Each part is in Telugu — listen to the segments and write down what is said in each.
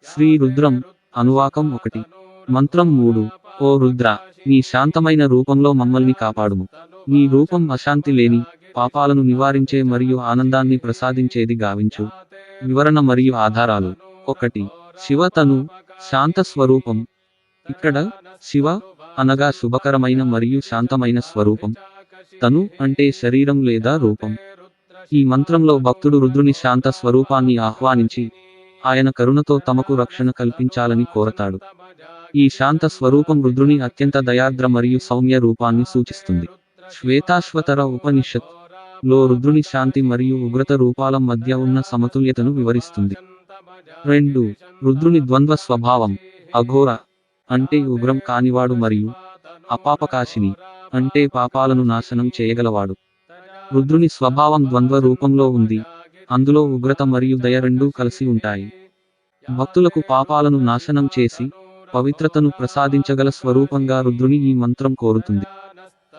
శ్రీ రుద్రం అనువాకం 1 మంత్రం 3 ఓ రుద్ర నీ శాంతమైన రూపంలో మమ్మల్ని కాపాడుము. నీ రూపం అశాంతి లేని, పాపాలను నివారించే మరియు ఆనందాన్ని ప్రసాదించేది గావించు. వివరణ మరియు ఆధారాలు 1 శివతను శాంత స్వరూపం. ఇక్కడ శివ అనగా శుభకరమైన మరియు శాంతమైన స్వరూపం. తను అంటే శరీరం లేదా రూపం. ఈ మంత్రంలో భక్తుడు రుద్రుని శాంత స్వరూపాన్ని ఆహ్వానించి ఆయన కరుణతో తమకు రక్షణ కల్పించాలని కోరతాడు. ఈ శాంత స్వరూపం రుద్రుని అత్యంత దయార్ద్ర మరియు సౌమ్య రూపాన్ని సూచిస్తుంది. శ్వేతాశ్వతర ఉపనిషత్ లో రుద్రుని శాంతి మరియు ఉగ్రత రూపాల మధ్య ఉన్న సమతుల్యతను వివరిస్తుంది. 2 రుద్రుని ద్వంద్వ స్వభావం. అఘోర అంటే ఉగ్రం కానివాడు మరియు అపాపకాశిని అంటే పాపాలను నాశనం చేయగలవాడు. రుద్రుని స్వభావం ద్వంద్వ రూపంలో ఉంది. అందులో ఉగ్రత మరియు దయ రెండూ కలిసి ఉంటాయి. భక్తులకు పాపాలను నాశనం చేసి పవిత్రతను ప్రసాదించగల స్వరూపంగా రుద్రుని ఈ మంత్రం కోరుతుంది.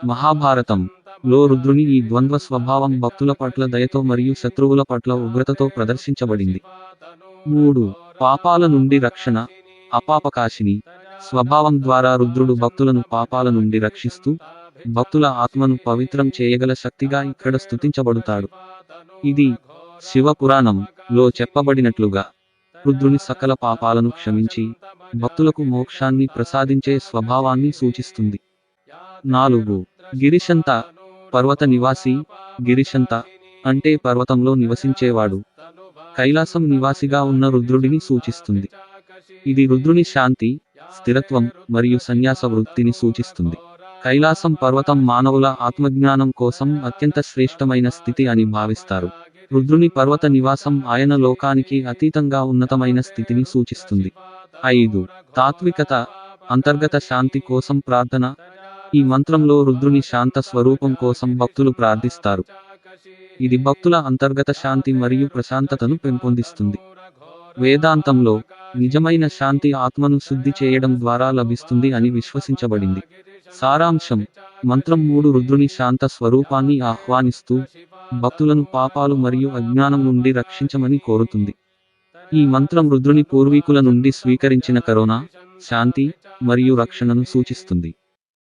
మహాభారతం లో రుద్రుని ఈ ద్వంద్వ స్వభావం భక్తుల పట్ల దయతో మరియు శత్రువుల పట్ల ఉగ్రతతో ప్రదర్శించబడింది. 3 పాపాల నుండి రక్షణ. అపాపకాశిని స్వభావం ద్వారా రుద్రుడు భక్తులను పాపాల నుండి రక్షిస్తూ భక్తుల ఆత్మను పవిత్రం చేయగల శక్తిగా ఇక్కడ స్తుతించబడుతాడు. ఇది శివపురాణం లో చెప్పబడినట్లుగా రుద్రుని సకల పాపాలను క్షమించి భక్తులకు మోక్షాన్ని ప్రసాదించే స్వభావాన్ని సూచిస్తుంది. 4 గిరిశంత పర్వత నివాసి. గిరిశంత అంటే పర్వతంలో నివసించేవాడు. కైలాసం నివాసిగా ఉన్న రుద్రుడిని సూచిస్తుంది. ఇది రుద్రుని శాంతి, స్థిరత్వం మరియు సన్యాస వృత్తిని సూచిస్తుంది. కైలాసం పర్వతం మానవుల ఆత్మజ్ఞానం కోసం అత్యంత శ్రేష్టమైన స్థితి అని భావిస్తారు. రుద్రుని పర్వత నివాసం ఆయన లోకానికి అతీతంగా ఉన్నతమైన స్థితిని సూచిస్తుంది. 5 తాత్వికత అంతర్గత శాంతి కోసం ప్రార్థన. ఈ మంత్రంలో రుద్రుని శాంత స్వరూపం కోసం భక్తులు ప్రార్థిస్తారు. ఇది భక్తుల అంతర్గత శాంతి మరియు ప్రశాంతతను పెంపొందిస్తుంది. వేదాంతంలో నిజమైన శాంతి ఆత్మను శుద్ధి చేయడం ద్వారా లభిస్తుంది అని విశ్వసించబడింది. సారాంశం మంత్రం 3 రుద్రుని శాంత స్వరూపాన్ని ఆహ్వానిస్తూ భక్తులను పాపాలు మరియు అజ్ఞానం నుండి రక్షించమని కోరుతుంది. ఈ మంత్రం రుద్రుని పూర్వీకుల నుండి స్వీకరించిన కరుణ, శాంతి మరియు రక్షణను సూచిస్తుంది.